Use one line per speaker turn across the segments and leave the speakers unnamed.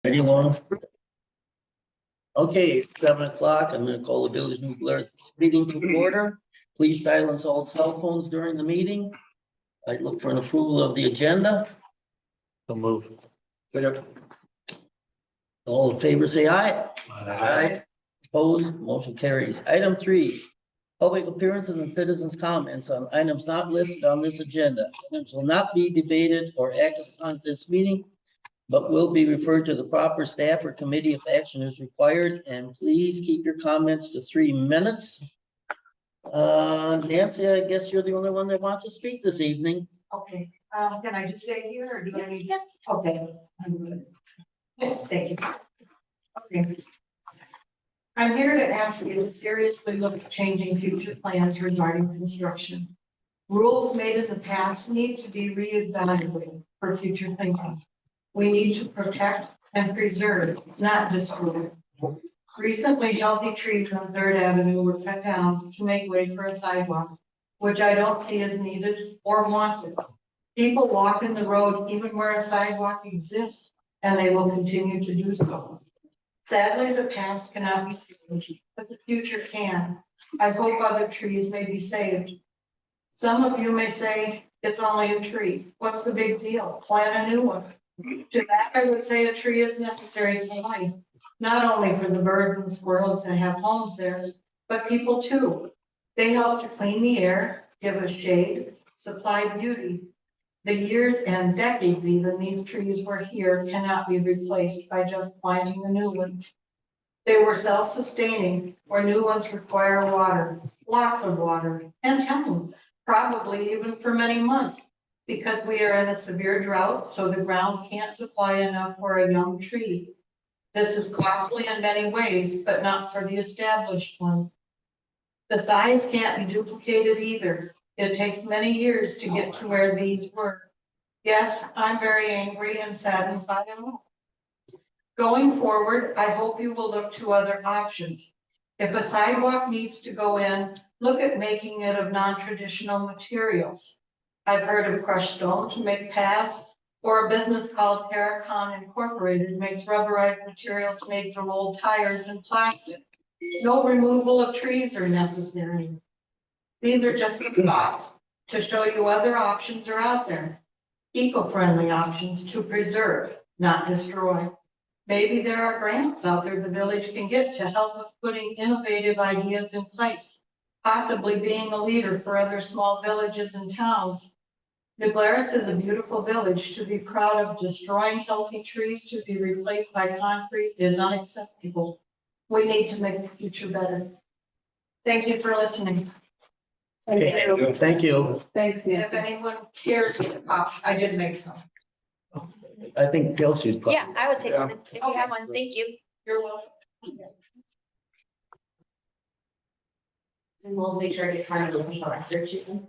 Ready, Lauren? Okay, it's 7 o'clock. I'm gonna call the Village New Glarus meeting to order. Please silence all cell phones during the meeting. I'd look for an approval of the agenda.
So move.
All in favor, say aye. Aye. Opposed, motion carries. Item 3, public appearances and citizens' comments on items not listed on this agenda. Items will not be debated or acted upon at this meeting, but will be referred to the proper staff or committee if action is required. And please keep your comments to 3 minutes. Nancy, I guess you're the only one that wants to speak this evening.
Okay, can I just stay here or do I need? Okay. I'm good. Thank you. Okay. I'm here to ask you to seriously look at changing future plans regarding construction. Rules made in the past need to be reevaluated for future thinking. We need to protect and preserve, not destroy. Recently, healthy trees on Third Avenue were cut down to make way for a sidewalk, which I don't see as needed or wanted. People walk in the road even where a sidewalk exists, and they will continue to do so. Sadly, the past cannot be changed, but the future can. I hope other trees may be saved. Some of you may say, it's only a tree. What's the big deal? Plant a new one. To that, I would say a tree is necessary to life, not only for the birds and squirrels that have homes there, but people too. They help to clean the air, give us shade, supply beauty. The years and decades even these trees were here cannot be replaced by just planting a new one. They were self-sustaining, where new ones require water, lots of water, and time, probably even for many months, because we are in a severe drought, so the ground can't supply enough for a young tree. This is costly in many ways, but not for the established ones. The size can't be duplicated either. It takes many years to get to where these were. Yes, I'm very angry and saddened by them all. Going forward, I hope you will look to other options. If a sidewalk needs to go in, look at making it of non-traditional materials. I've heard of crushed stone to make paths, or a business called Terracon Incorporated makes rubberized materials made from old tires and plastic. No removal of trees are necessary. These are just some thoughts to show you other options are out there. Eco-friendly options to preserve, not destroy. Maybe there are grants out there the village can get to help with putting innovative ideas in place, possibly being a leader for other small villages and towns. New Glarus is a beautiful village. To be proud of destroying healthy trees to be replaced by concrete is unacceptable. We need to make the future better. Thank you for listening.
Okay, thank you.
Thanks, Nick. If anyone cares, I did make some.
I think Kelsey would.
Yeah, I would take one if you have one. Thank you.
You're welcome.
And we'll make sure to get kind of a after too.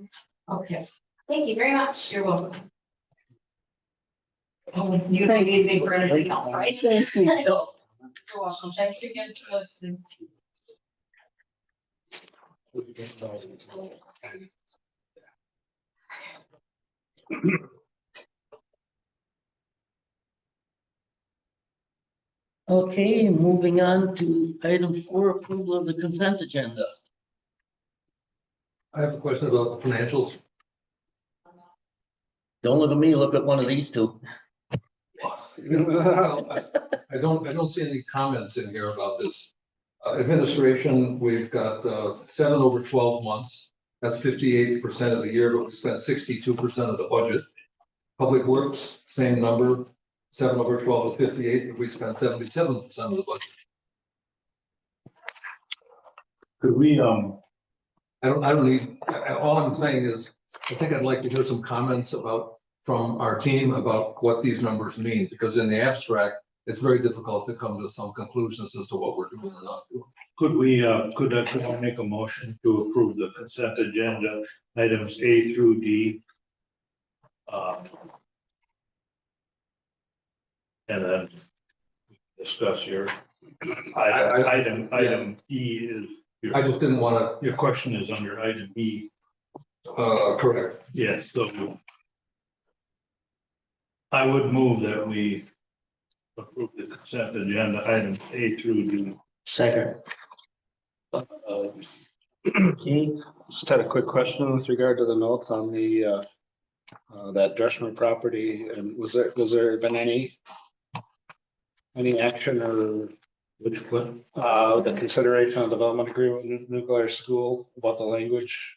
Okay,
Thank you very much.
you're welcome. You don't need me for anything else, right? You're welcome. Thank you again for listening.
Okay, moving on to item 4, approval of the consent agenda.
I have a question about the financials.
Don't look at me, look at one of these two.
I don't see any comments in here about this. Administration, we've got 7 over 12 months. That's 58% of the year, but we spent 62% of the budget. Public Works, same number, 7 over 12 is 58, but we spent 77% of the budget.
Could we,
I don't need, all I'm saying is, I think I'd like to hear some comments from our team about what these numbers mean, because in the abstract, it's very difficult to come to some conclusions as to what we're doing or not doing.
could I make a motion to approve the consent agenda, items A through D? And then discuss your item E is.
I just didn't want
Your question is under item E.
to, correct.
Yes, so I would move that we approve the consent agenda items A through D.
Second. Okay,
Just had a quick question with regard to the notes on the, that Dressman property, and was there been any action or,
Which one?
the consideration of development agreement with nuclear school about the language?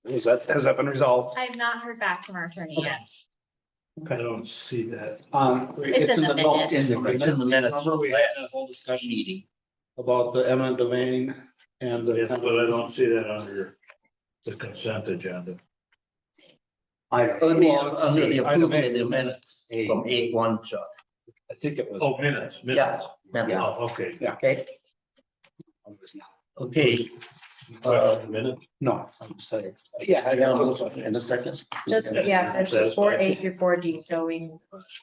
Has that been resolved?
I have not heard back from our attorney yet.
I don't see that.
It's in the
note-
minutes.
It's in the minutes.
Remember we had a whole discussion about the eminent domain and the.
Yes, but I don't see that under the consent agenda.
It would be
Well, it's-
under the
it's
approval
item
of the minutes from 8-1, Chuck.
I think it was.
Oh, minutes,
Yeah.
minutes.
minutes.
Oh, okay.
Okay, okay.
Minute.
No, I'm just telling you. Yeah, I got it.
In a second.
Just, yeah, it's four A through 4D, so we.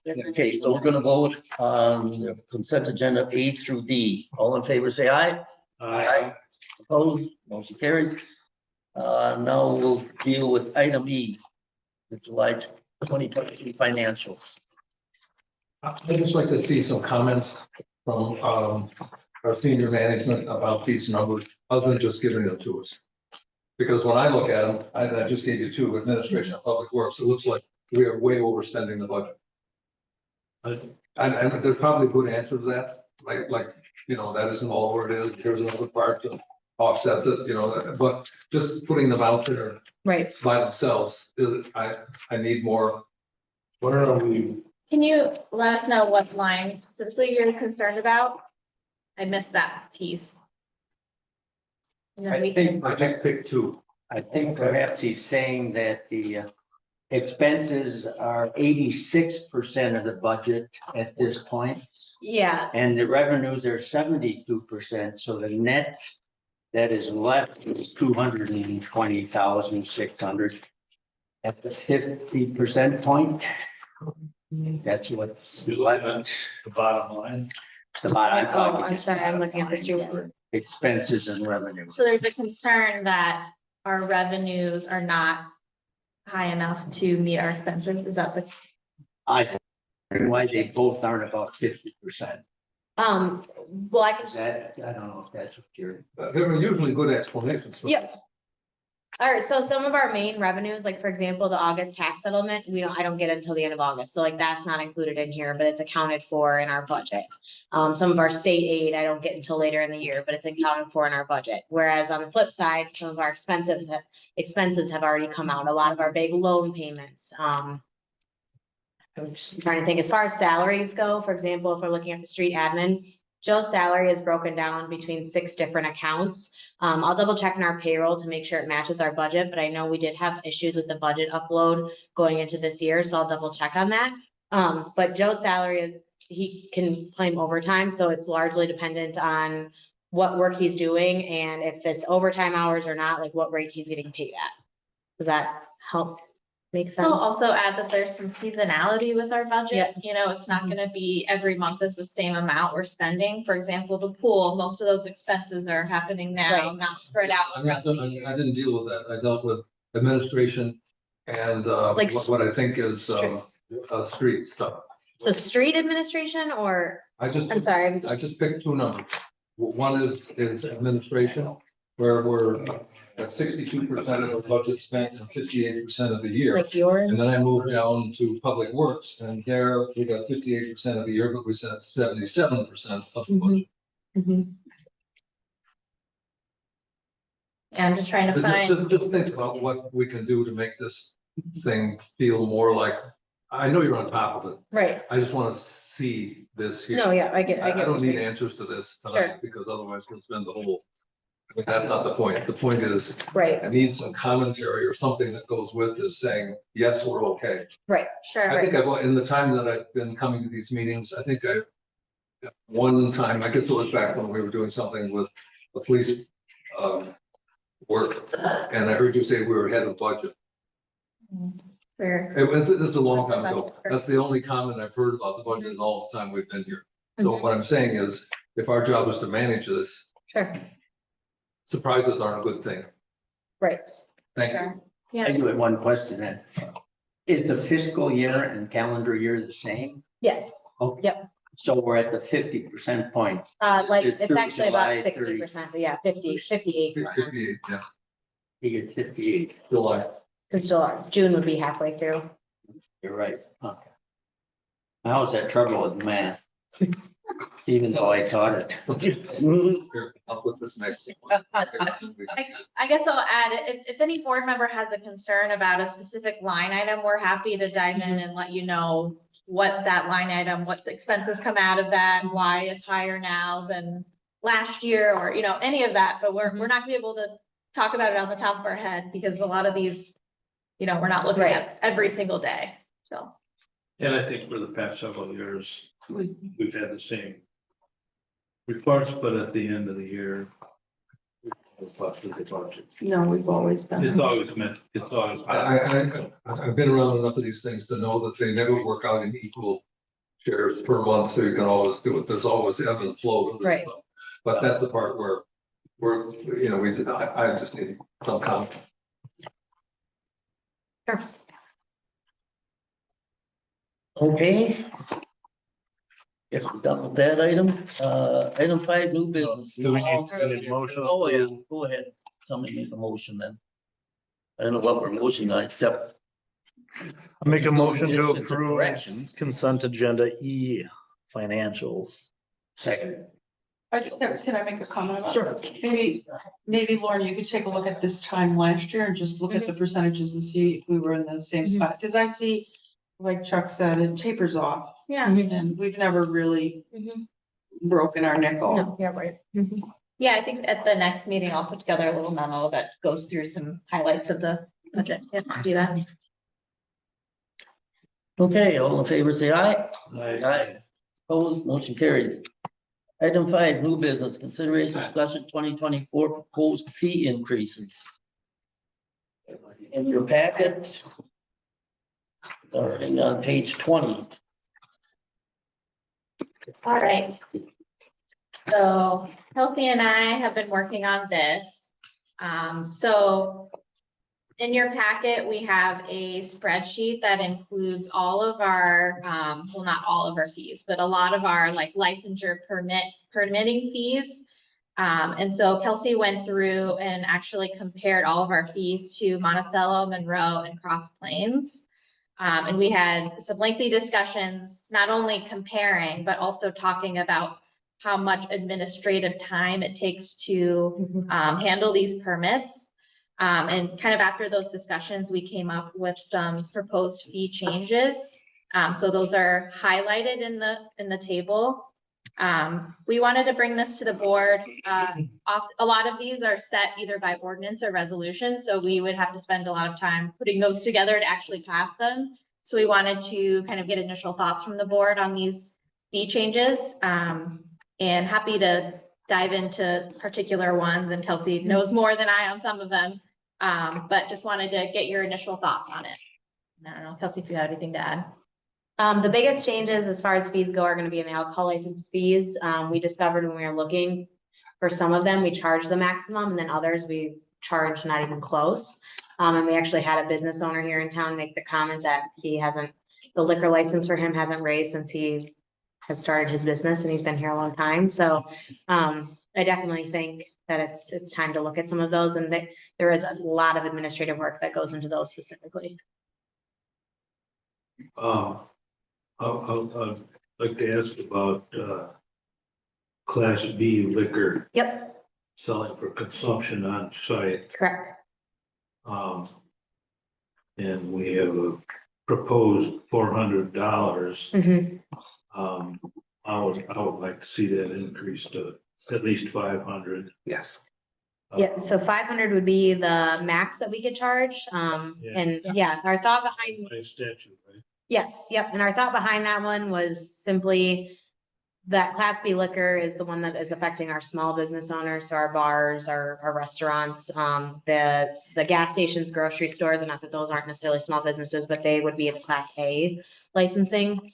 Okay, so we're gonna vote on the consent agenda A through D. All in favor, say aye. Opposed, motion carries. Now we'll deal with item E, the July 2023 financials.
I'd just like to see some comments from our senior management about these numbers, other than just giving them to us. Because when I look at them, I just gave you two, administration and public works, it looks like we are way overspending the budget. And there's probably a good answer to that, like, you know, that isn't all where it is, here's another part that offsets it, you know, but just putting them out there
Right.
by themselves, I need more.
Where are we?
Can you let us know what line specifically you're concerned about? I missed that piece. And then
I
we
think,
I just picked two.
I think perhaps he's saying that the expenses are 86% of the budget at this point.
Yeah,
And the revenues are 72%, so the net that is left is 220,600. At the 50% point, that's what's
You look at
left,
the bottom line.
the bottom.
oh, I'm sorry, I'm looking at the street.
Expenses and revenues.
So there's a concern that our revenues are not high enough to meet our expenses, is that the?
I think why they both aren't about 50%.
Well, I can
Is that, I don't know if that's what you're.
There are usually good explanations for.
Yep. All right, so some of our main revenues, like for example, the August tax settlement, I don't get until the end of August, so like that's not included in here, but it's accounted for in our budget. Some of our state aid, I don't get until later in the year, but it's accounted for in our budget. Whereas on the flip side, some of our expenses have already come out, a lot of our big loan payments. I'm just trying to think, as far as salaries go, for example, if we're looking at the street admin, Joe's salary is broken down between 6 different accounts. I'll double check in our payroll to make sure it matches our budget, but I know we did have issues with the budget upload going into this year, so I'll double check on that. But Joe's salary is, he can claim overtime, so it's largely dependent on what work he's doing and if it's overtime hours or not, like what rate he's getting paid at. Does that help make
So
sense?
I'll also add that there's some seasonality with our
Yeah.
budget, it's not gonna be every month is the same amount we're spending. For example, the pool, most of those expenses are happening now,
Right.
not spread out.
I didn't deal with that. I dealt with administration and
Like
what I think is street stuff.
So street administration or,
I just,
I'm sorry,
I just picked two numbers. One is administration, where we're at 62% of the budget spent and 58% of the year.
like yours?
And then I moved down to public works, and there we got 58% of the year, but we spent 77% of the budget.
Yeah, I'm just trying to
Just
find,
just think about what we can do to make this thing feel more like, I know you're on top of it.
Right,
I just want to see this here.
no, yeah, I get.
I
what
don't
you're
need
saying.
answers to this
Sure.
tonight, because otherwise we'll spend the whole. But that's not the point. The point is,
Right,
I need some commentary or something that goes with this saying, yes, we're okay.
right,
sure,
I think in the time that I've been coming to these meetings, I think one time, I guess it was back when we were doing something with the police work, and I heard you say we were ahead of budget.
fair,
This is a long time ago. That's the only comment I've heard about the budget in all the time we've been here. So
Mhm.
what I'm saying is, if our job is to manage this,
sure,
surprises aren't a good thing.
right.
Thank you.
Sure.
I do have one question then. Is the fiscal year and calendar year the same?
Yes,
Oh.
yep,
So we're at the 50% point.
Like,
Just
it's
through
actually
July
about 60%,
30.
but yeah, 58%.
58, yeah,
You get 58.
July.
Cause June would be halfway through.
You're right. Okay. I was had trouble with math. Even though I taught it.
Here, I'll put this next. one.
I guess I'll add, if any board member has a concern about a specific line item, we're happy to dive in and let you know what that line item, what expenses come out of that, and why it's higher now than last year, or, you know, any of that, but we're not gonna be able to talk about it on the top of our head, because a lot of these, you know, we're not looking at every single day, so.
And I think for the past several years, we've had the same reports, but at the end of the year. It's
No, we've always been.
always meant, it's always.
I've been around enough of these things to know that they never work out in equal shares per month, so you can always do it. There's always ebb and flow to this
Right.
stuff. But that's the part where we're, you know, I just need some comment.
Sure.
Okay. Guess we're done with that item. Item 5, new business.
Do we need any motion?
Oh, yeah, go ahead. Somebody make a motion then. I don't know what we're motioning on, except.
Make a motion to
Additions or
approve
corrections.
consent agenda E, financials.
Second.
I just have, can I make a comment about?
Sure.
Maybe Lauren, you could take a look at this time last year and just look at the percentages and see if we were in the same
Mhm.
spot, because I see, like Chuck said, it tapers off,
Yeah.
and we've never really
Mhm.
broken our nickel.
No, yeah, right.
Yeah, I think at the next meeting, I'll put together a little memo that goes through some highlights of the budget. Yeah, I'll do that.
Okay, all in favor, say aye.
Aye.
Opposed, motion carries. Item 5, new business, consideration discussion 2024 proposed fee increases. In your packet. Starting on page 20.
All right. So Kelsey and I have been working on this. So in your packet, we have a spreadsheet that includes all of our, well, not all of our fees, but a lot of our like licensure permitting fees. And so Kelsey went through and actually compared all of our fees to Monticello, Monroe, and Cross Plains. And we had some lengthy discussions, not only comparing, but also talking about how much administrative time it takes to handle these permits. And kind of after those discussions, we came up with some proposed fee changes. So those are highlighted in the table. We wanted to bring this to the board. A lot of these are set either by ordinance or resolution, so we would have to spend a lot of time putting those together to actually pass them. So we wanted to kind of get initial thoughts from the board on these fee changes. And happy to dive into particular ones, and Kelsey knows more than I on some of them. But just wanted to get your initial thoughts on it. I don't know, Kelsey, if you have anything to add.
The biggest changes as far as fees go are gonna be in the alcohol license fees. We discovered when we were looking for some of them, we charge the maximum, and then others we charge not even close. And we actually had a business owner here in town make the comment that the liquor license for him hasn't raised since he has started his business, and he's been here a long time. So, I definitely think that it's time to look at some of those, and there is a lot of administrative work that goes into those specifically.
I'd like to ask about, Class B liquor
Yep,
selling for consumption on site.
correct.
And we have a proposed $400.
Mhm.
I would like to see that increase to at least 500.
Yes.
Yeah, so 500 would be the max that we could charge. And yeah, our thought behind,
By statute, right?
yes, yep, and our thought behind that one was simply that Class B liquor is the one that is affecting our small business owners, so our bars, our restaurants, the gas stations, grocery stores, and not that those aren't necessarily small businesses, but they would be in Class A licensing.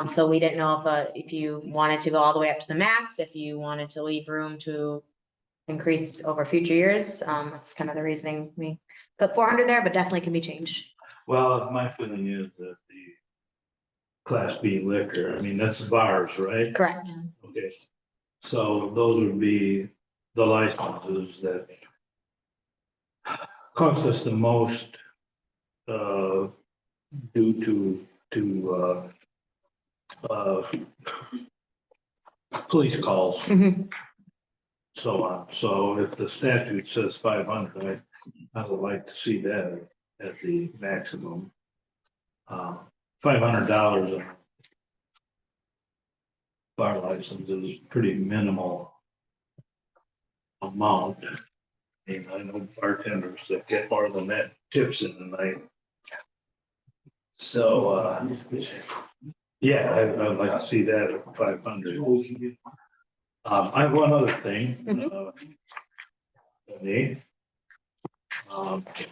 So we didn't know if you wanted to go all the way up to the max, if you wanted to leave room to increase over future years. That's kind of the reasoning we put 400 there, but definitely can be changed.
Well, my feeling is that Class B liquor. I mean, that's bars, right?
Correct.
Okay. So those would be the licenses that cost us the most, due to, police calls,
Mhm.
so on. So if the statute says 500, I would like to see that at the maximum. $500 a bar license is pretty minimal amount. I mean, I know bartenders that get more than that tips in the night. So, yeah, I'd like to see that at 500. I have one other thing. Nate.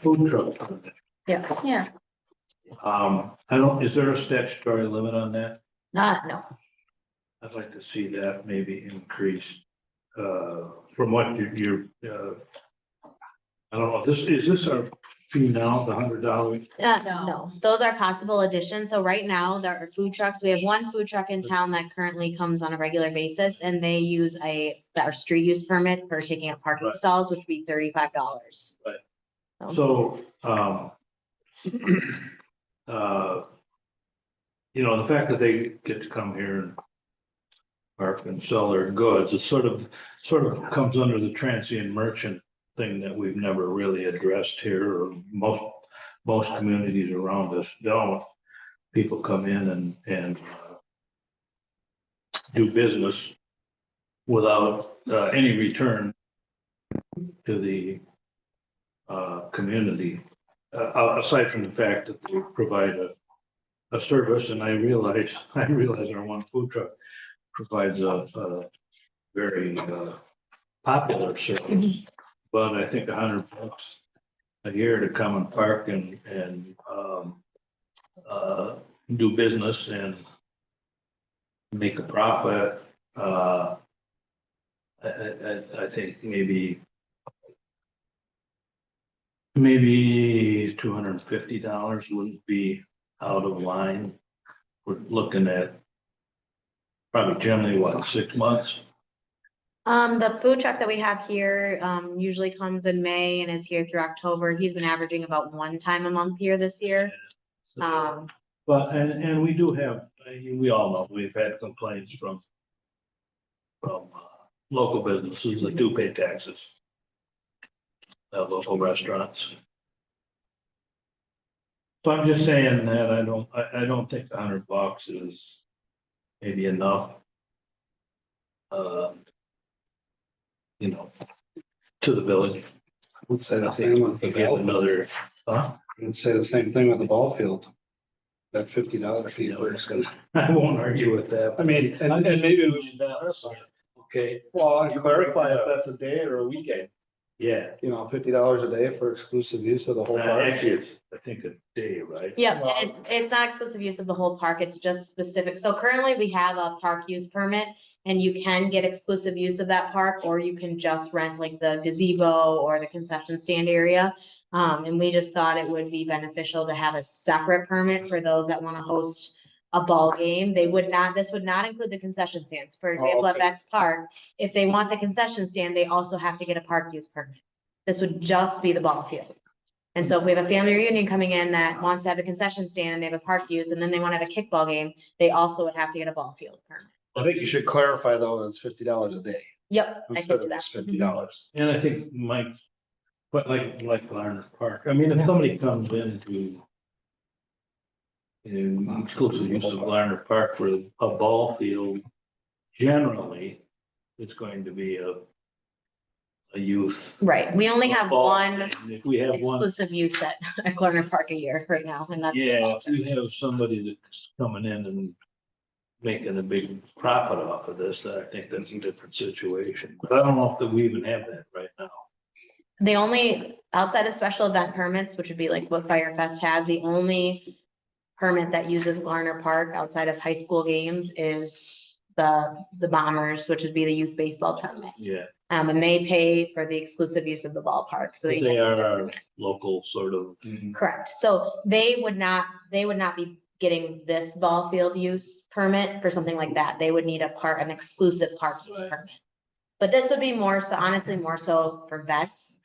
Food truck permit.
Yes.
Yeah.
I don't, is there a statutory limit on that?
No.
I'd like to see that maybe increased, from what you're, I don't know, is this our fee now, the $100?
No, those are possible additions. So right now, there are food trucks. We have one food truck in town that currently comes on a regular basis and they use our street use permit for taking up parking
Right.
stalls, which would be $35.
Right. So, the fact that they get to come here and park and sell their goods, it sort of comes under the transient merchant thing that we've never really addressed here, or most communities around us don't. People come in and do business without any return to the community, aside from the fact that they provide a service, and I realize our one food truck provides a very popular service, but I think $100 a year to come and park and do business and make a profit. I think maybe $250 wouldn't be out of line. We're looking at probably generally 6 months.
The food truck that we have here, usually comes in May and is here through October. He's been averaging about one time a month here this year.
But, and we do have, we all know, we've had complaints from local businesses that do pay taxes. Local restaurants. So I'm just saying that I don't think $100 is maybe enough. To the village.
I would say the
I
same
think we
with the
could get
ball field.
another,
I would say the same thing with the ball field. That $50 fee.
I won't argue with that.
I mean, and maybe we should clarify.
Okay,
Well, and clarify if that's a day or a weekend.
yeah.
$50 a day for exclusive use of the whole park.
Actually, it's, I think, a day, right?
Yep, and it's not exclusive use of the whole park, it's just specific. So currently we have a park use permit and you can get exclusive use of that park, or you can just rent like the gazebo or the concession stand area. And we just thought it would be beneficial to have a separate permit for those that want to host a ball game. This would not include the concession stands. For example, at
okay.
Vex Park, if they want the concession stand, they also have to get a park use permit. This would just be the ball field. And so if we have a family reunion coming in that wants to have a concession stand and they have a park use, and then they want to have a kickball game, they also would have to get a ball field permit.
I think you should clarify though, it's $50 a day
Yep, I
instead
can do
of
that.
just $50.
And I think Mike, but like Larner Park, I mean, if somebody comes into exclusive use of Larner Park for a ball field, generally, it's going to be a youth.
Right, we only have
ball
one
thing. If we have one,
exclusive use at Glarner Park a year right now, and that's.
yeah, if we have somebody that's coming in and making a big profit off of this, I think that's a different situation. But I don't know if that we even have that right now.
The only, outside of special event permits, which would be like what Firefest has, the only permit that uses Glarner Park outside of high school games is the Bombers, which would be the youth baseball tournament.
Yeah,
And they pay for the exclusive use of the ballpark, so
they are our local sort of.
correct. So they would not be getting this ball field use permit for something like that. They would need an exclusive park use permit. But this would be more so, honestly, more so for vets,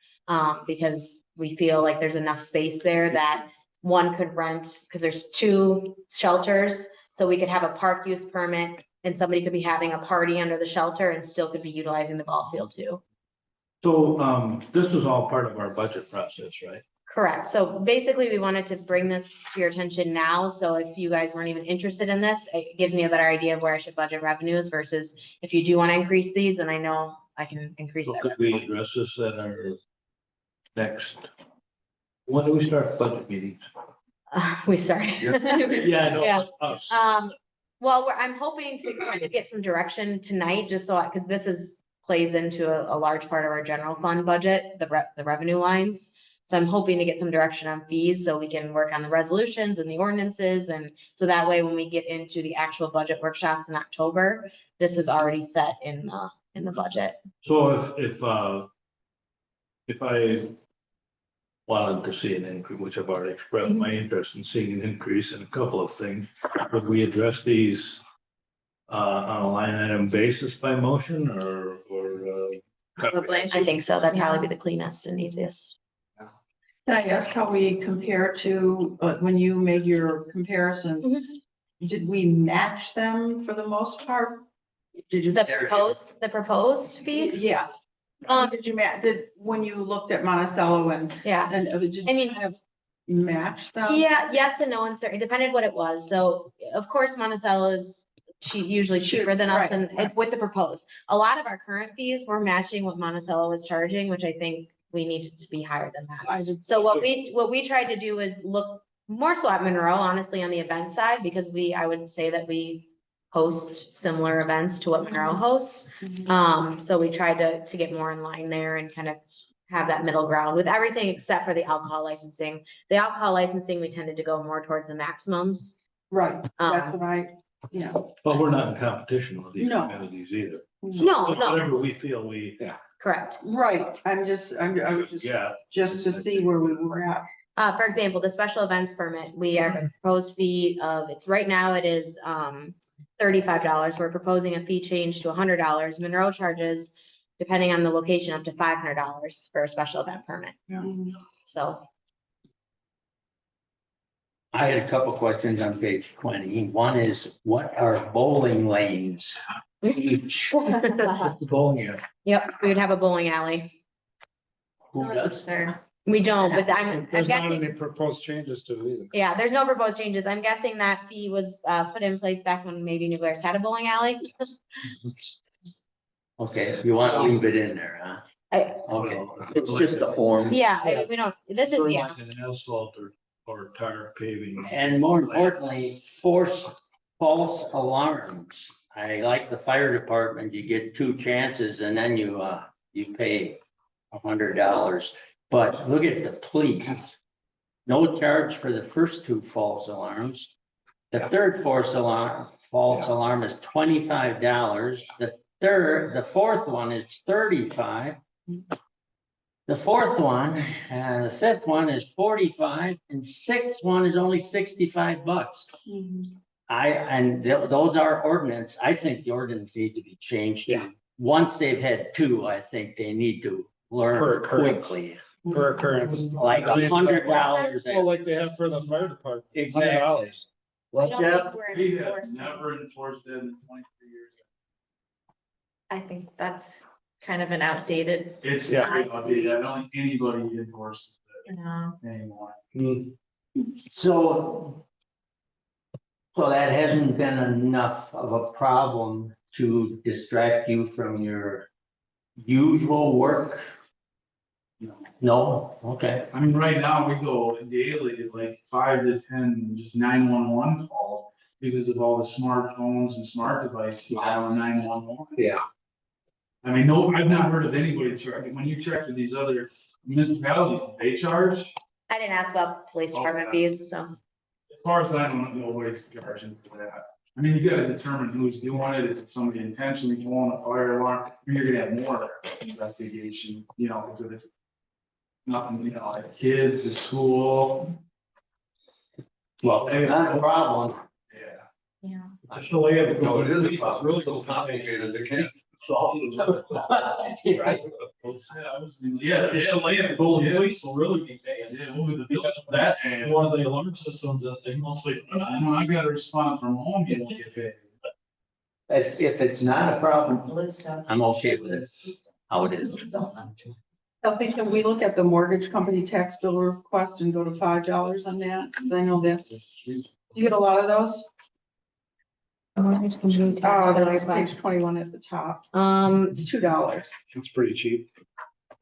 because we feel like there's enough space there that one could rent, because there's 2 shelters, so we could have a park use permit and somebody could be having a party under the shelter and still could be utilizing the ball field too.
So, this is all part of our budget process, right?
Correct. So basically, we wanted to bring this to your attention now. So if you guys weren't even interested in this, it gives me a better idea of where I should budget revenues versus if you do want to increase these, then I know I can increase
So
that.
could we address this at our next, when do we start budget meetings?
We started.
Yeah, I know.
Yeah.
Us.
Well, I'm hoping to kind of get some direction tonight, just so, because this plays into a large part of our general fund budget, the revenue lines. So I'm hoping to get some direction on fees so we can work on the resolutions and the ordinances. And so that way, when we get into the actual budget workshops in October, this is already set in the budget.
So if I wanted to see an increase, which I've already expressed my interest in seeing an increase in a couple of things, would we address these on a line item basis by motion or?
Probably.
I think so. That'd probably be the cleanest and easiest.
Can I ask how we compare to, when you made your comparisons? Did we match them for the most part? Did you?
The proposed fees?
Yes. Did you when you looked at Monticello and,
Yeah.
did you
I mean-
kind of match them?
Yeah, yes and no, and certain, depended what it was. So of course, Monticello is usually cheaper than us
Right,
and
right.
with the proposed. A lot of our current fees were matching what Monticello was charging, which I think we needed to be higher than that.
I did.
So what we tried to do is look more so at Monroe, honestly, on the event side, because I would say that we host similar events to what Monroe hosts. So we tried to get more in line there and kind of have that middle ground with everything except for the alcohol licensing. The alcohol licensing, we tended to go more towards the maximums.
Right, that's what
But we're not in competition with these
No.
communities either.
No,
Whatever we feel
correct.
right, I was just,
yeah.
just to see where we were at.
For example, the special events permit, we have a proposed fee of, right now it is $35. We're proposing a fee change to $100. Monroe charges, depending on the location, up to $500 for a special event permit. So,
I had a couple questions on page 20. One is, what are bowling lanes each?
Bowling alley.
yep, we would have a bowling alley.
Who does?
There, we don't, but I'm
There's not
guessing,
any proposed changes to it either.
yeah, there's no proposed changes. I'm guessing that fee was put in place back when maybe New Glarus had a bowling alley.
Okay, you want to leave it in there, huh? Okay.
It's just a form.
Yeah, we don't, this
Sort
is,
of
yeah.
like an asphalt or tar paving.
And more importantly, false alarms. I like the fire department, you get 2 chances and then you pay $100. But look at the police. No charge for the first 2 false alarms. The third false alarm is $25. The fourth one is $35. The fourth one, the fifth one is $45, and 6th one is only $65. Those are ordinance. I think the ordinance needs to be changed.
Yeah.
Once they've had 2, I think they need to
Per
learn
occurrence.
quickly,
Per occurrence.
like $100.
Well, like they have for the fire department.
Exactly.
$100.
What,
I don't
Jeff?
think we're
We have
enforcing.
never enforced it in 23 years.
I think that's kind of an outdated,
It's
Yeah.
very outdated. I don't think anybody enforces
you know.
it anymore.
So that hasn't been enough of a problem to distract you from your usual work? No? Okay.
I mean, right now we go daily, like 5 to 10, just 911 calls because of all the smartphones and smart devices you have on 911.
Yeah.
I mean, no, I've not heard of anybody charging. When you check with these other municipalities, they charge.
I didn't ask about police department
Okay.
fees, so.
As far as I know, nobody's charging for that. I mean, you gotta determine who's doing it. Is it somebody intentionally pulling a fire alarm? I mean, you're gonna have more investigation, because if it's nothing, like kids, the school.
Well,
It's not a problem.
yeah.
Yeah.
Just the way it
No, it is a
It's
problem.
really
It's so complicated, they can't.
solve it.
Right.
Yeah,
It's the way the Golden Fleece will really be paying. That's one of the alarm systems that they mostly.
When I got a response from home, you don't get paid.
If it's not a problem, I'm okay with it, how it is.
Kelsey, can we look at the mortgage company tax bill request and go to $5 on that? 'Cause I know that's, you get a lot of those? That's page 21 at the top. It's $2.
It's pretty cheap.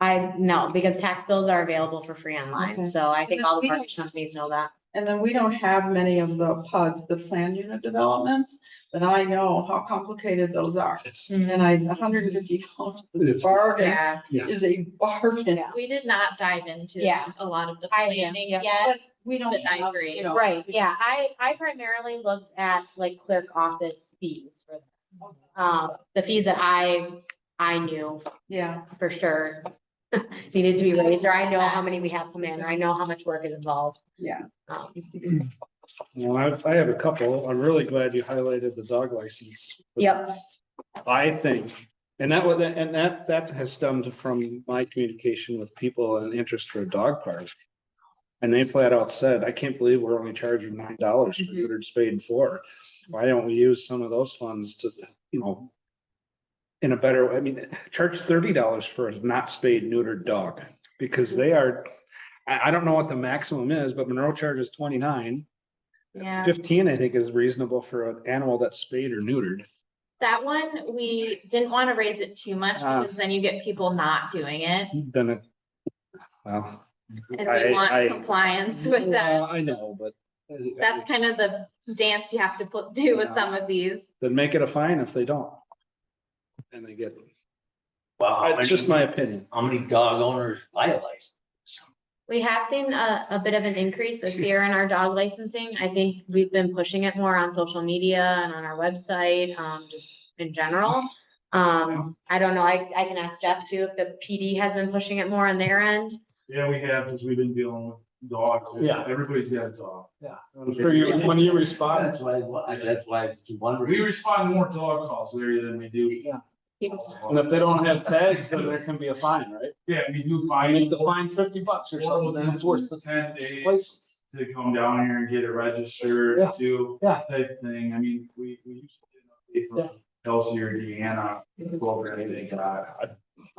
No, because tax bills are available for free online,
Okay.
so I think all the
We don't-
mortgage companies know that.
And then we don't have many of the PUDs, the planned unit developments, but I know how complicated those are.
It's,
And $150
It's-
bargain
Yeah,
yes.
is a bargain.
we did not dive into
Yeah.
a lot of the
I-
planning
Yeah,
yet.
but we don't
But I
have,
agree.
you know.
Right, yeah, I primarily looked at like clerk office fees for this. The fees that I knew
Yeah,
for sure needed to be raised, or I know how many we have come in, or I know how much work is involved.
yeah.
well, I have a couple. I'm really glad you highlighted the dog license.
Yep.
I think, and that has stemmed from my communication with people and interest for a dog park. And they flat out said, I can't believe we're only charging $9 for neutered, spayed and four. Why don't we use some of those funds to, in a better, I mean, charge $30 for a not spayed neutered dog? Because they are, I don't know what the maximum is, but Monroe charges 29.
Yeah.
15, I think, is reasonable for an animal that's spayed or neutered.
That one, we didn't want to raise it too much
Ah.
because then you get people not doing it.
Then it, well.
And we want compliance with that.
I know, but.
That's kind of the dance you have to do with some of these.
Then make it a fine if they don't. And they get,
Wow.
it's just my opinion.
How many dog owners buy a license?
We have seen a bit of an increase this year in our dog licensing. I think we've been pushing it more on social media and on our website, just in general. I don't know, I can ask Jeff too, if the PD has been pushing it more on their end.
Yeah, we have, because we've been dealing with dogs.
Yeah.
Everybody's got a dog.
For you, when you respond,
That's why I'm wondering.
We respond more to dog calls, Larry, than we do.
Yeah.
and if they don't have tags, then there can be a fine, right?
Yeah, we do
I
find.
make the fine $50 or something, then it's worth the
10 days
license.
to come down here and get it registered
Yeah.
too.
Yeah.
Type thing. I mean, we used to get an update from Kelsey or Deanna, over anything.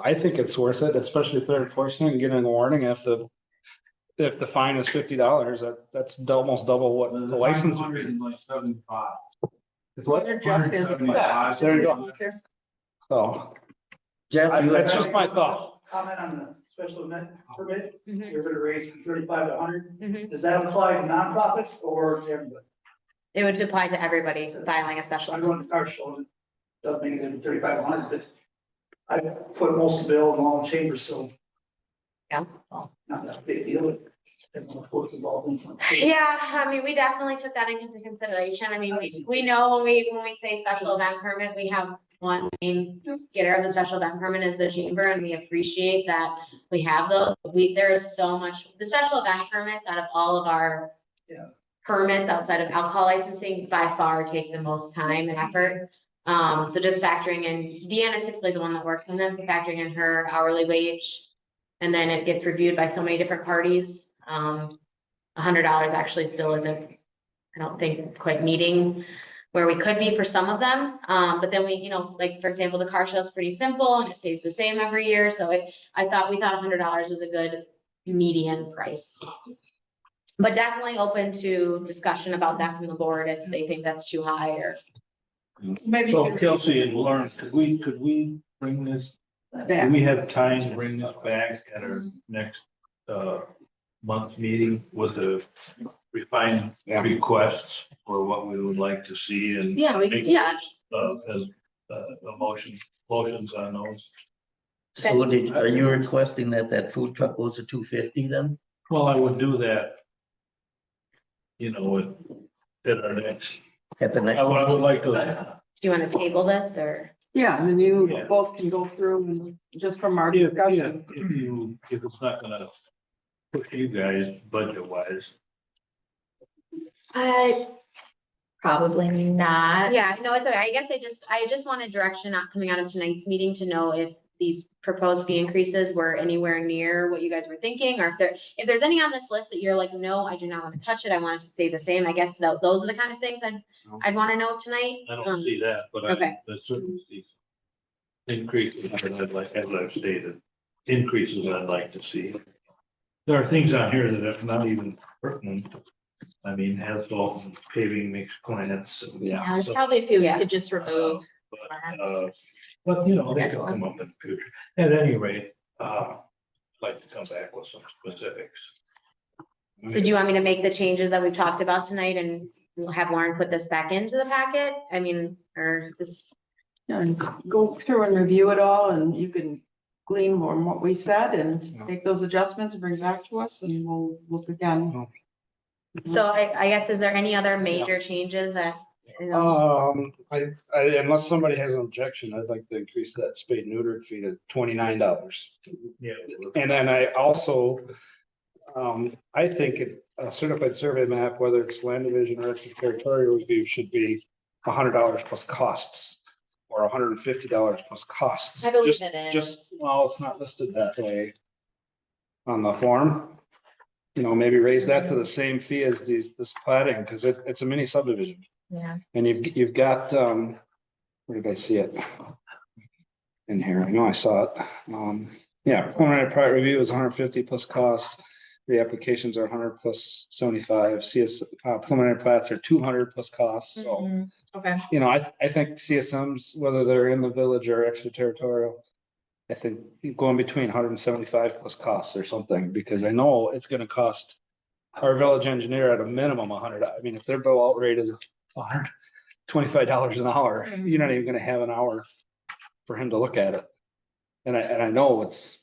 I think it's worth it, especially if they're enforcing it and getting a warning if the fine is $50, that's almost double what the license would be.
175.
It's what?
Jeff is-
175.
There you go. So,
Jeff, you
that's
have,
just my thought.
Comment on the special event permit,
Mhm,
you're gonna raise from 35 to 100.
mhm.
Does that apply to nonprofits or to everybody?
It would apply to everybody filing a special.
I'm going to car show, and it doesn't make it from 35 to 100, but I put most of the bill in all the chambers, so.
Yeah.
Well, not that big deal, but everyone who's involved in something.
Yeah, I mean, we definitely took that into consideration. I mean, we know when we say special event permit, we have one main getter of the special event permit is the chamber, and we appreciate that we have those. There is so much, the special event permits out of all of our
Yeah.
permits outside of alcohol licensing by far take the most time and effort. So just factoring in, Deanna is typically the one that works on them, so factoring in her hourly wage. And then it gets reviewed by so many different parties. $100 actually still isn't, I don't think, quite meeting where we could be for some of them. But then we, like, for example, the car show is pretty simple and it stays the same every year. So we thought $100 was a good median price. But definitely open to discussion about that from the board if they think that's too high or.
Maybe. you
So
can-
Kelsey and Lauren, could we bring this, do we have time to bring this back at our next, month meeting with a refined
Yeah.
requests for what we would like to see and
Yeah,
make,
yeah.
as, motions on those?
so are you requesting that food truck goes to 250 then?
Well, I would do that. At our next,
At the next?
I would like to,
Do you want to table this or?
Yeah, and then you
Yeah.
both can go through and just from our
if
discussion.
if it's not gonna push you guys budget wise.
Probably not.
Yeah, no, it's okay. I just wanted direction not coming out of tonight's meeting to know if these proposed fee increases were anywhere near what you guys were thinking, or if there's any on this list that you're like, no, I do not want to touch it. I want it to stay the same. I guess those are the kind of things I'd want to know tonight.
I don't see that, but I,
Okay.
but certainly see increases, that I'd like, as I've stated, increases I'd like to see. There are things on here that are not even pertinent. I mean, asphalt and paving makes plants. and
Yeah, there's
so-
probably a few we
Yeah.
could just remove.
But, you know, they could come up in the future. At any rate, I'd like to come back with some specifics.
So do you want me to make the changes that we've talked about tonight and we'll have Lauren put this back into the packet? I mean, or this,
Yeah, and go through and review it all and you can glean more on what we said and make those adjustments and bring it back to us and we'll look again.
so I guess, is there any other major changes that, you know?
Unless somebody has an objection, I'd like to increase that spade neuter fee to $29.
Yeah.
And then I also, I think a certified survey map, whether it's land division or extraterritorial review, should be $100 plus costs. Or $150 plus costs.
I believe
Just-
it is.
Just, well, it's not listed that way on the form. You know, maybe raise that to the same fee as this plating, because it's a mini subdivision.
Yeah.
And you've got, where did I see it? In here, I know I saw it. Yeah, preliminary plat review is 150 plus costs. The applications are 100 plus 75. Preliminary plats are 200 plus costs, so.
Mhm. Okay.
You know, I think CSMs, whether they're in the village or extraterritorial, I think going between 175 plus costs or something, because I know it's gonna cost our village engineer at a minimum 100. I mean, if their bill out rate is $125 an hour, you're not even gonna have an hour for him to look at it. And I know it's,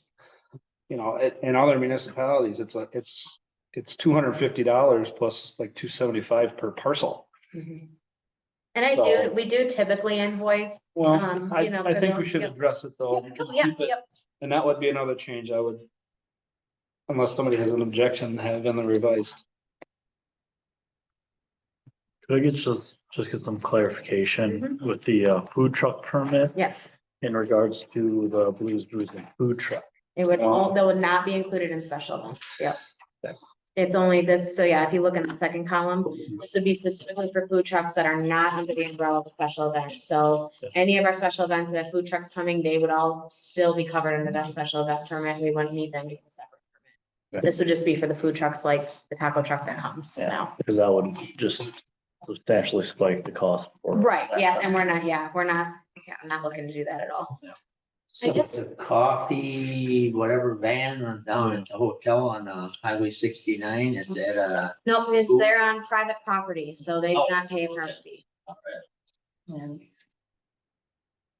you know, in other municipalities, it's $250 plus like $275 per parcel.
Mhm. And
So-
we do typically invoice.
Well,
You know,
I
for
think we
those,
should
yep.
address it though.
Oh, yeah,
Keep it-
yep.
And that would be another change I would, unless somebody has an objection, have in the revised.
Could I just get some clarification with the food truck permit
Yes,
in regards to the Blues Cruising food truck?
that would not be included in special events. Yep. It's only this, so yeah, if you look in the second column, this would be specifically for food trucks that are not under the umbrella of a special event. So any of our special events that have food trucks coming, they would all still be covered under that special event permit. We wouldn't need them to get a separate permit. This would just be for the food trucks like the taco truck that comes
Yeah.
now.
Because that would just substantially spike the cost. for
Right,
that
yeah,
truck.
and we're not looking to do that at all.
So the coffee, whatever van or down at the hotel on Highway 69, is that
Nope, it's they're on private property, so they do
Oh.
not pay a permit fee.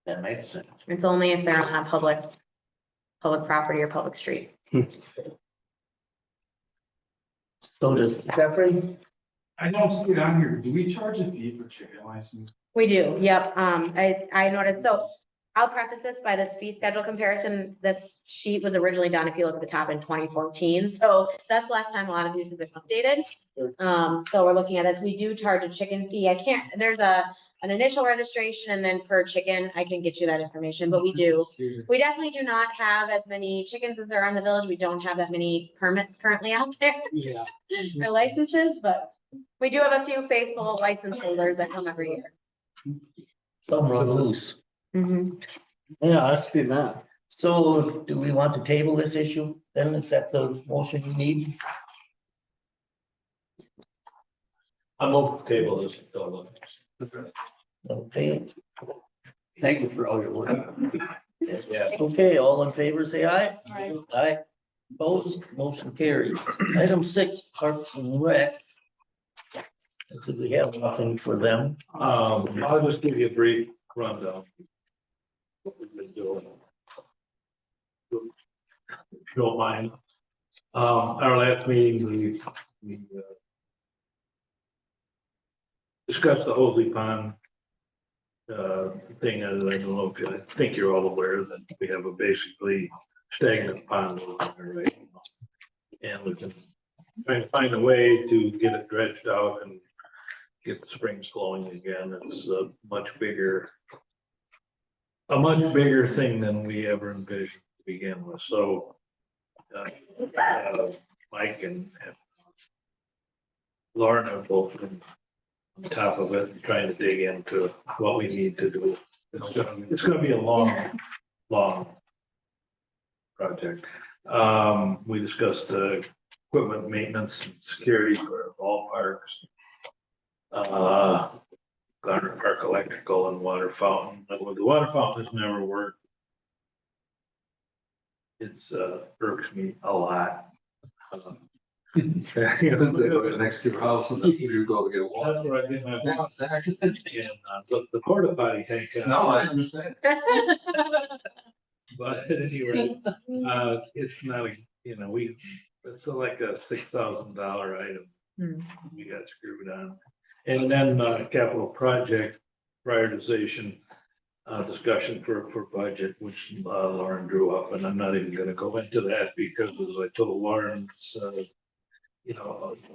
that makes sense.
It's only if they're on a public property or public street.
So does Jeffrey?
I don't see it on here. Do we charge a fee for chicken license?
We do, yep. I noticed, so I'll preface this by this fee schedule comparison. This sheet was originally done, if you look at the top, in 2014. So that's the last time a lot of these have been updated. So we're looking at this. We do charge a chicken fee. There's an initial registration and then per chicken, I can get you that information, but we do. We definitely do not have as many chickens as there are in the village. We don't have that many permits currently out there.
Yeah.
Or licenses, but we do have a few faithful license holders that come every year.
Some run loose.
Mhm.
Yeah, I see that.
So do we want to table this issue? Then is that the motion you need?
I'm open to table this. until
Okay,
Thank you for all your work.
Yeah.
okay, all in favor, say aye.
Aye.
Aye. Opposed, motion carries. Item 6, Parks and Rec. I think we have nothing for them.
I'll just give you a brief rundown. What we've been doing. If you don't mind. Our last meeting, we discussed the Hosley Pond thing. I don't know if I think you're all aware that we have a basically stagnant pond over there right now. And we've been trying to find a way to get it dredged out and get the springs flowing again. It's a much bigger thing than we ever envisioned to begin with. So Mike and Lauren have both been on top of it and trying to dig into what we need to do. It's gonna be a long project. We discussed equipment maintenance and security for all parks. Garner Park Electrical and water fountain. The water fountain has never worked. It's irks me a lot.
Next to your house, and that's where you go to get water.
That's where I get my water. And the porta potty tank.
No, I understand.
But anyway, it's not a, it's like a $6,000 item. We got screwed on. And then capital project prioritization discussion for budget, which Lauren drew up, and I'm not even gonna go into that because as I told Lauren, it's,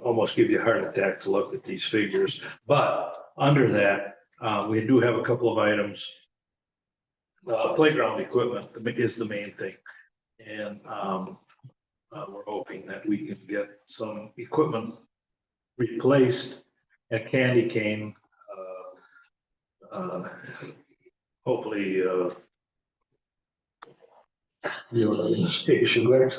almost give you a heart attack to look at these figures. But under that, we do have a couple of items. Playground equipment is the main thing. And we're hoping that we can get some equipment replaced at Candy Cane. Hopefully, station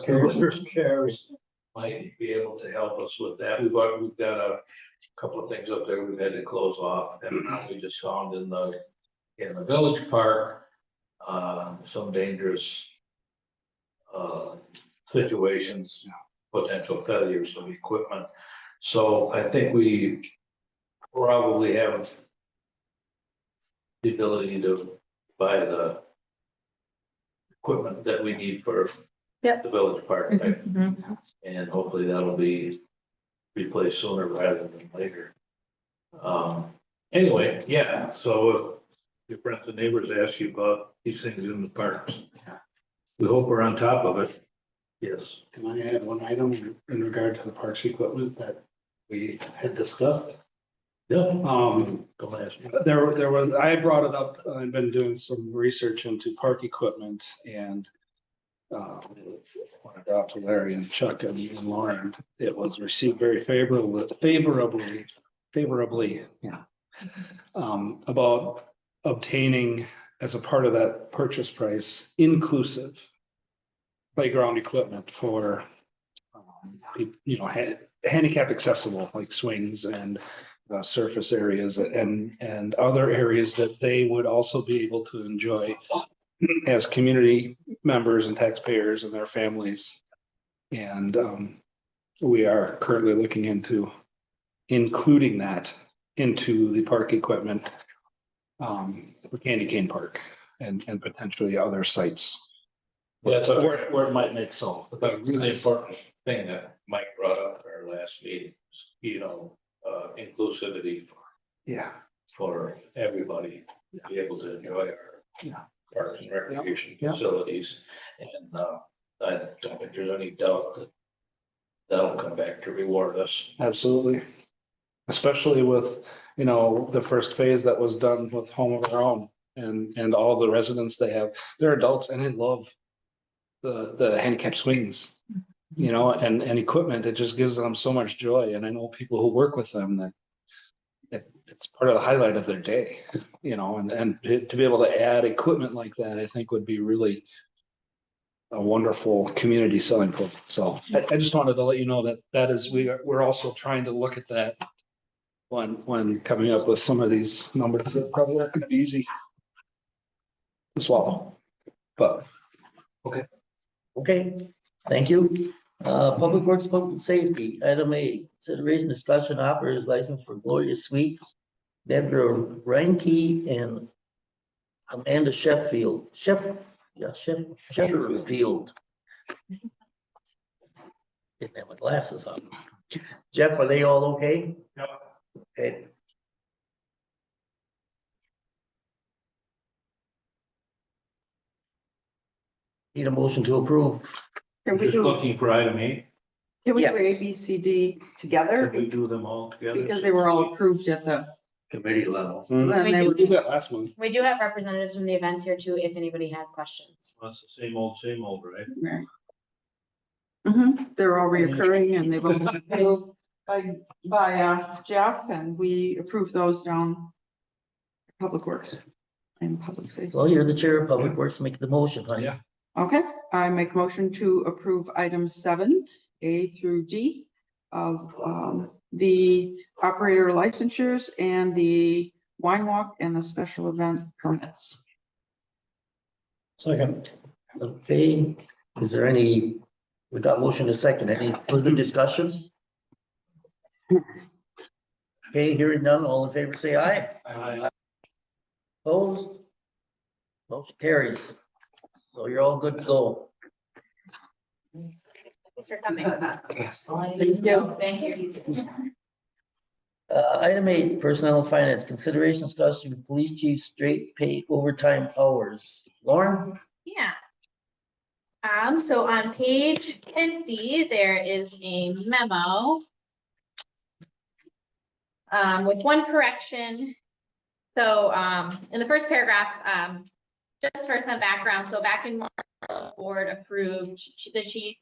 cares might be able to help us with that. We've got a couple of things up there we've had to close off, and we just found in the village park some dangerous situations, potential failures of equipment. So I think we probably have the ability to buy the equipment that we need for the village park. Right? And hopefully that'll be replaced sooner rather than later. Anyway, yeah, so if your friends and neighbors ask you about these things in the parks, we hope we're on top of it. Yes.
Can I add one item in regard to the parks equipment that we had discussed?
Yeah.
Don't ask me. There was, I had brought it up, I've been doing some research into park equipment and when I got to Larry and Chuck and Lauren, it was received very favorably, yeah. About obtaining as a part of that purchase price, inclusive playground equipment for, handicap accessible, like swings and surface areas and other areas that they would also be able to enjoy as community members and taxpayers and their families. And we are currently looking into including that into the park equipment for Candy Cane Park and potentially other sites.
Yeah, so
Where it might make so.
the really important thing that Mike brought up at our last meeting, inclusivity for everybody to be able to enjoy our parks and recreation facilities. And I don't think there's any doubt that that'll come back to reward us.
Absolutely. Especially with, the first phase that was done with Home of Our Own and all the residents they have. They're adults and they love the handicap swings, and equipment. It just gives them so much joy. And I know people who work with them that it's part of the highlight of their day, and to be able to add equipment like that, I think would be really a wonderful community selling point. So I just wanted to let you know that is, we're also trying to look at that when coming up with some of these numbers that probably aren't going to be easy to swallow, but
Okay, thank you. Public Works, Public Safety, item A, consideration discussion operator's license for Gloria Sweet, Deborah Reinke and Amanda Sheffield. Sheffield. Didn't have my glasses on. Jeff, are they all okay?
Yep.
Okay. Need a motion to approve.
Can we
Just
do,
looking for item 8.
Can we
Yeah.
do A, B, C, D together?
Could we do them all together?
Because they were all approved at the,
Committee level.
then they
We
were,
We did that last month.
We do have representatives from the events here too, if anybody has questions.
That's the same old, right?
right. They're all reoccurring and they've all been approved by Jeff, and we approved those down Public Works and Public Safety.
Well, you're the chair of Public Works, make the motion, honey.
Yeah.
Okay, I make motion to approve items 7, A through D of the operator licensures and the wine walk and the special event permits.
Second.
Okay, is there any, we got motion to second, any further discussion? Okay, hearing none, all in favor, say aye.
Aye.
Opposed? Motion carries. So you're all good to go.
Thanks for coming.
Thank you.
Thank you.
Item 8, personnel and finance, consideration discussion with police chief straight pay overtime hours. Lauren?
Yeah. So on page 50, there is a memo. With one correction. So, in the first paragraph, just for some background, so back in March, the board approved the chief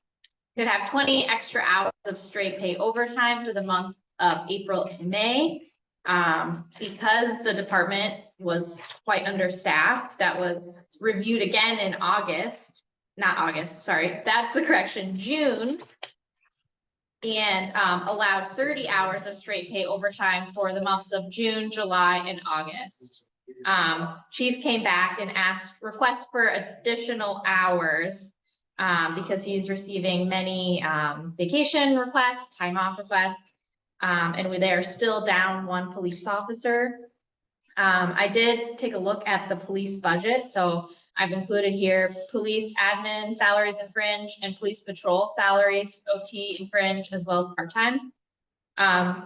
could have 20 extra hours of straight pay overtime for the month of April and May. Because the department was quite understaffed, that was reviewed again in August, not August, sorry, that's the correction, June. And allowed 30 hours of straight pay overtime for the months of June, July, and August. Chief came back and request for additional hours because he's receiving many vacation requests, time off requests, and they are still down 1 police officer. I did take a look at the police budget, so I've included here police admin salaries and fringe and police patrol salaries, OT and fringe, as well as part-time.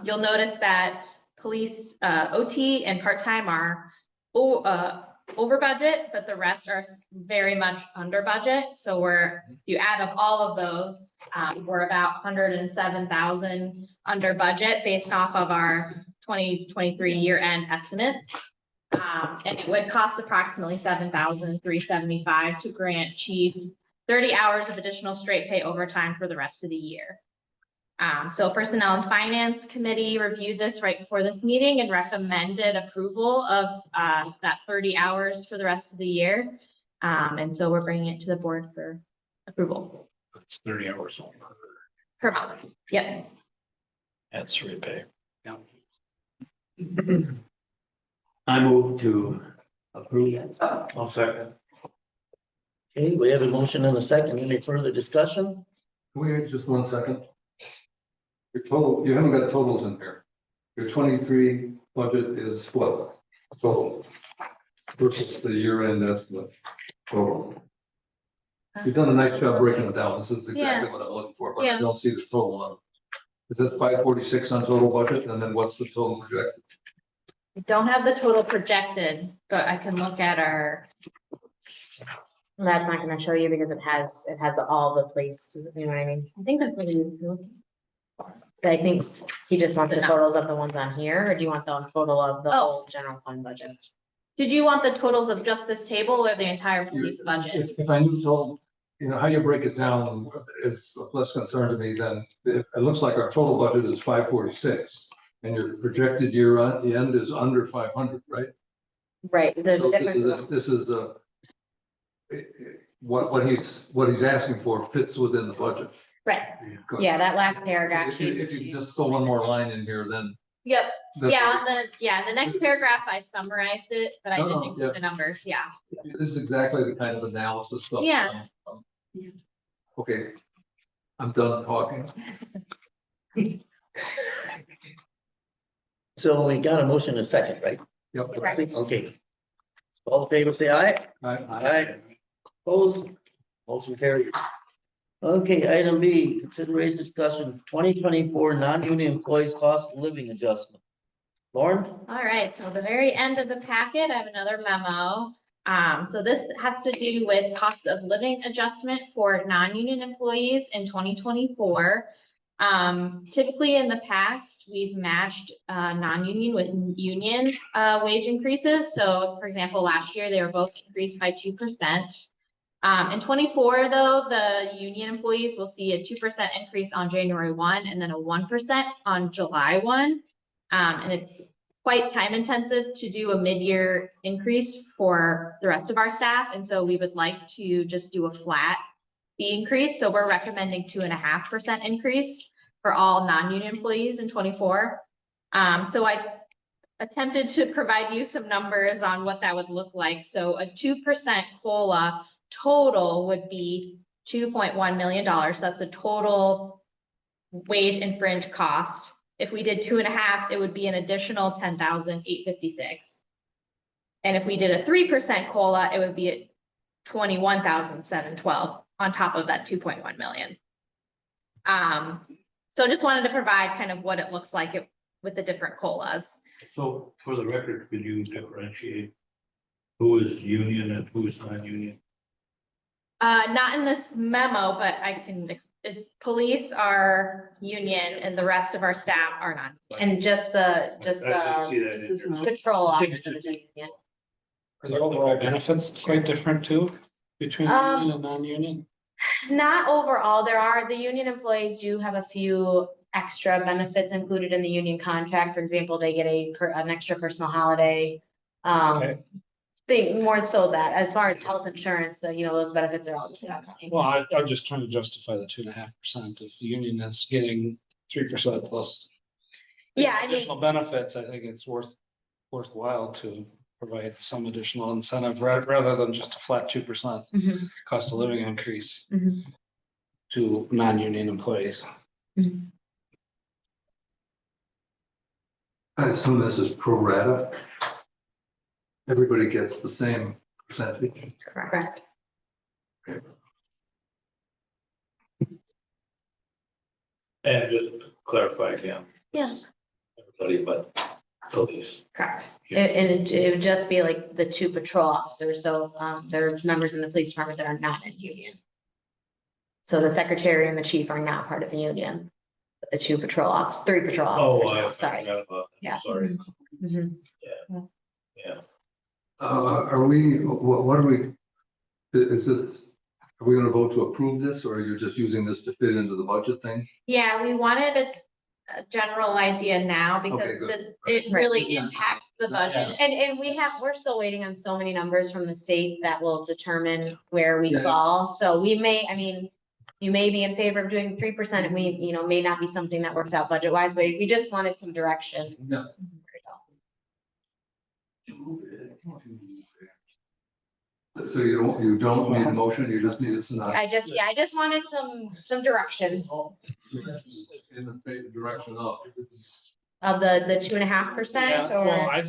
You'll notice that police OT and part-time are over budget, but the rest are very much under budget. So if you add up all of those, we're about 107,000 under budget based off of our 2023 year-end estimates. And it would cost approximately $7,375 to grant chief 30 hours of additional straight pay overtime for the rest of the year. So Personnel and Finance Committee reviewed this right before this meeting and recommended approval of that 30 hours for the rest of the year. And so we're bringing it to the board for approval
It's 30 hours
per month. Yep.
That's repay.
I move to approve it.
I'll second.
Okay, we have a motion and a second. Any further discussion?
Wait just 1 second. Your total, you haven't got totals in here. Your 23 budget is what? Total. Versus the year-end estimate. Total. You've done a nice job breaking it down. This is exactly what I'm looking for, but I
Yeah.
don't see the total on it. Is this 546 on total budget? And then what's the total projected?
I don't have the total projected, but I can look at our,
That's not gonna show you because it has all the places, you know what I mean?
I think that's what it is.
I think he just wants the totals of the ones on here, or do you want the total of the whole general fund budget?
Did you want the totals of just this table or the entire police budget?
If I knew total, how you break it down is less concern to me than, it looks like our total budget is 546. And your projected year on the end is under 500, right?
Right, there's
So
a difference.
this is what he's asking for fits within the budget.
Right,
Good.
Yeah, that last paragraph.
If you just throw one more line in here, then.
yep,
that's-
the next paragraph, I summarized it, but I
No,
didn't
no,
include
yeah.
the numbers, yeah.
This is exactly the kind of analysis stuff.
Yeah.
Okay, I'm done talking.
So we got a motion and a second, right?
Yep.
Correct.
Okay. All in favor, say aye.
I-
Aye. Opposed? Motion carries. Okay, item B, consideration discussion 2024 non-union employees cost of living adjustment. Lauren?
All right, so the very end of the packet, I have another memo. So this has to do with cost of living adjustment for non-union employees in 2024. Typically in the past, we've matched, non-union with union, wage increases. So for example, last year, they were both increased by 2%. In 24, though, the union employees will see a 2% increase on January 1 and then a 1% on July 1. And it's quite time intensive to do a mid-year increase for the rest of our staff. And so we would like to just do a flat fee increase. So we're recommending 2.5% increase for all non-union employees in 24. So I attempted to provide you some numbers on what that would look like. So a 2% COLA total would be $2.1 million. That's the total wage and fringe cost. If we did 2.5, it would be an additional $10,856. And if we did a 3% COLA, it would be at $21,712 on top of that 2.1 million. So just wanted to provide kind of what it looks like with the different COLAs.
So for the record, could you differentiate who is union and who is non-union?
Not in this memo, but I can, it's police are union and the rest of our staff are not. And just
I didn't see that in there.
patrol officers are union.
Are the overall benefits quite different too, between union and non-union?
Not overall, the union employees do have a few extra benefits included in the union contract. For example, they get an extra personal holiday.
Okay.
Think more so that as far as health insurance, those benefits are all the same.
Well, I'm just trying to justify the 2.5%. If the union is getting 3% plus
Yeah, I mean,
additional benefits, I think it's worthwhile to provide some additional incentive rather than just a flat 2%
mhm,
cost of living increase
mhm,
to non-union employees.
mhm.
I assume this is pro rata. Everybody gets the same percentage.
Correct.
And just to clarify again,
Yeah,
everybody but police.
correct. It would just be like the 2 patrol officers. So there are members in the police department that are not in union. So the secretary and the chief are not part of the union. But the 2 patrol officers, 3 patrol
Oh,
officers, now,
I
sorry.
forgot about that.
Yeah.
Sorry,
Mhm.
yeah.
Are we, what are we, is this, are we gonna vote to approve this, or you're just using this to fit into the budget thing?
Yeah, we wanted a general idea now because
Okay, good.
it really
Yeah.
impacts the budget.
And we're still waiting on so many numbers from the state that will determine where we
Yeah.
fall. So you may be in favor of doing 3% and we, may not be something that works out budget wise, but we just wanted some direction.
Yeah. So you don't need a motion, you just need a synopsis.
I just wanted some direction
In the direction of.
of the 2.5%
Well,
or.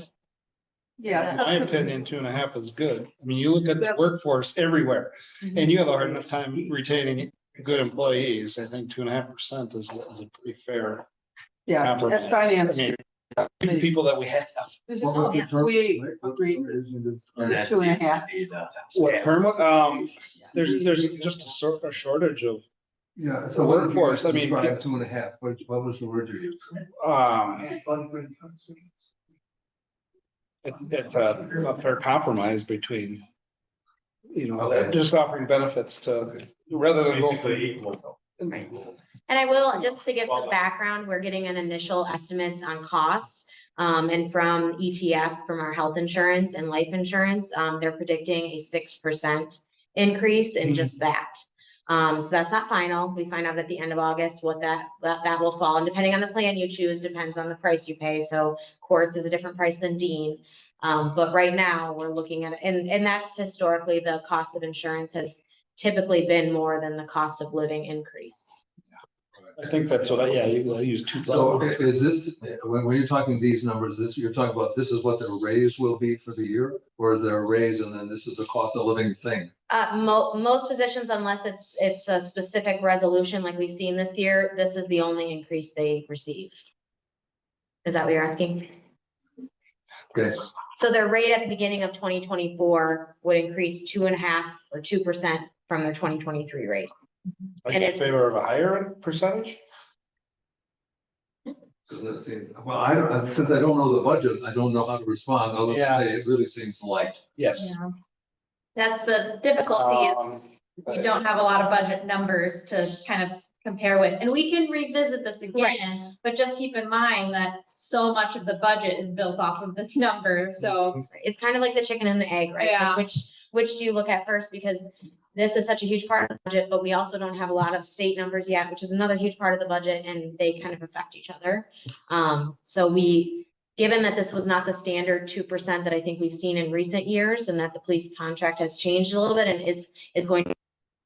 Yeah.
in my opinion, 2.5 is good. I mean, you look at the workforce everywhere
Mhm.
and you have a hard enough time retaining good employees. I think 2.5% is a pretty fair
Yeah,
compromise.
at finance,
I mean, even people that we have.
Oh, yeah. We agreed. 2.5.
What permit, there's just a shortage of,
Yeah,
The workforce, I mean,
2.5, what was the word you used?
it's a fair compromise between,
Okay.
just offering benefits to, rather than go for.
Basically equal.
And I will, just to give some background, we're getting an initial estimates on costs. And from ETF, from our health insurance and life insurance, they're predicting a 6% increase in just that. So that's not final. We find out at the end of August what that will fall. And depending on the plan you choose, depends on the price you pay. So Quartz is a different price than Dean. But right now we're looking at, and that's historically the cost of insurance has typically been more than the cost of living increase.
I think that's what I use 2%.
So is this, when you're talking these numbers, you're talking about this is what the raise will be for the year? Or is there a raise and then this is a cost of living thing?
Most positions, unless it's a specific resolution like we've seen this year, this is the only increase they receive. Is that what you're asking?
Okay.
So their rate at the beginning of 2024 would increase 2.5 or 2% from their 2023 rate.
Are you in favor of a higher percentage?
Does that seem, well, I don't, since I don't know the budget, I don't know how to respond, other than
Yeah.
say it really seems light.
Yes.
That's the difficulty. It's we don't have a lot of budget numbers to kind of compare with, and we can revisit this again, but just keep in mind that so much of the budget is built off of this number, so.
It's kind of like the chicken and the egg, right? Like,
Yeah.
which do you look at first? Because this is such a huge part of the budget, but we also don't have a lot of state numbers yet, which is another huge part of the budget, and they kind of affect each other. So given that this was not the standard 2% that I think we've seen in recent years, and that the police contract has changed a little bit and is going to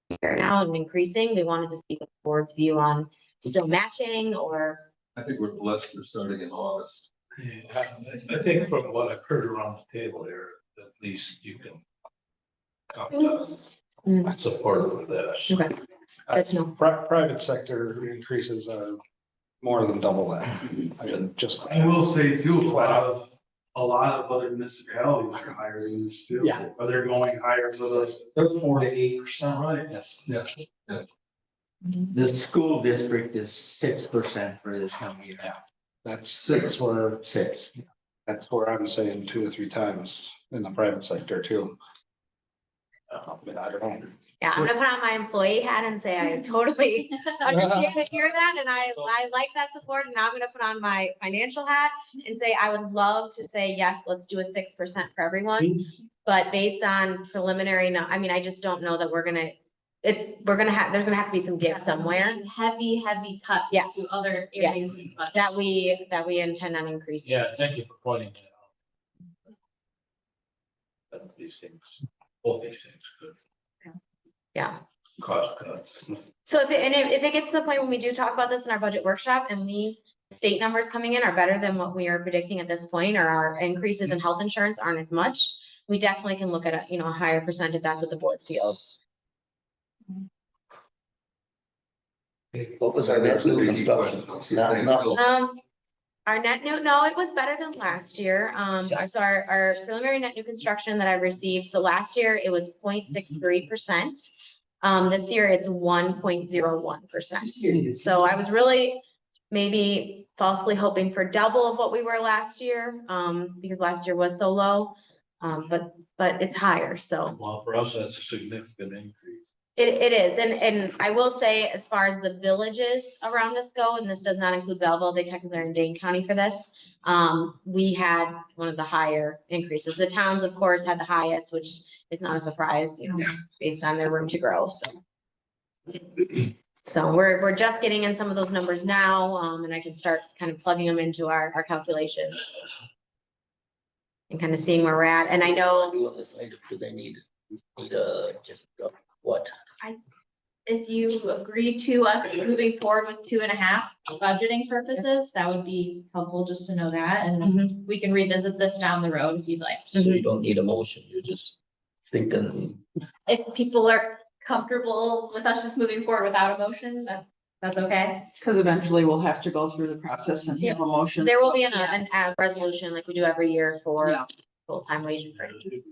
be here now and increasing, we wanted to see the board's view on still matching or.
I think we're blessed for starting in August.
Yeah, I think from what I've heard around the table here, at least you can come to support of this.
Okay, good to know.
Private sector increases are more than double that. I mean, just.
I will say too, a lot of other municipalities are higher than this too.
Yeah.
Or they're going higher for this.
They're 4 to 8%, right? Yes.
Yeah.
The school district is 6% for this coming year.
That's where,
6.
that's where I'm saying 2 or 3 times in the private sector too. But I don't know.
Yeah, I'm gonna put on my employee hat and say I totally understand and hear that, and I like that support, and now I'm gonna put on my financial hat and say, I would love to say, yes, let's do a 6% for everyone. But based on preliminary, no, I mean, I just don't know that there's gonna have to be some give somewhere
Heavy cuts
Yes.
to other
Yes.
areas. But
that we intend on increasing.
Yeah, thank you for pointing that out. That these things, both these things could
Yeah.
cause cuts.
So if it gets to the point when we do talk about this in our budget workshop and state numbers coming in are better than what we are predicting at this point, or our increases in health insurance aren't as much, we definitely can look at a higher percent if that's what the board feels.
What was our net new construction? No.
Our net new, no, it was better than last year. So our preliminary net new construction that I received, so last year it was 0.63%. This year it's 1.01%. So I was really maybe falsely hoping for double of what we were last year, because last year was so low. But it's higher, so.
Well, for us, that's a significant increase.
It is, and I will say, as far as the villages around us go, and this does not include Belleville, they technically are in Dane County for this. We had one of the higher increases. The towns, of course, had the highest, which is not a surprise, based on their room to grow, so. So we're just getting in some of those numbers now, and I can start kind of plugging them into our calculation. And kind of seeing where we're at, and I know.
Doing this later, do they need just what?
if you agree to us moving forward with 2.5 budgeting purposes, that would be helpful just to know that, and we can revisit this down the road if you'd like.
So you don't need a motion, you're just thinking.
If people are comfortable with us just moving forward without a motion, that's okay.
Because eventually we'll have to go through the process and have a motion.
There will be a resolution like we do every year for
Yeah.
full-time wage increase.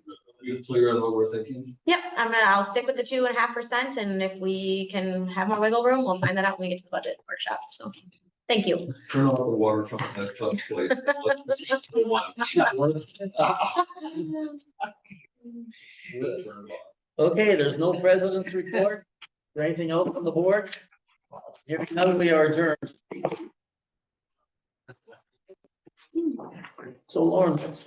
You clear on what we're thinking?
Yep, I'll stick with the 2.5%, and if we can have more wiggle room, we'll find that out when we get to the budget workshop, so, thank you.
Turn off the water from that club's place.
Okay, there's no president's report, or anything else from the board? If not, we are adjourned. So Lauren, what's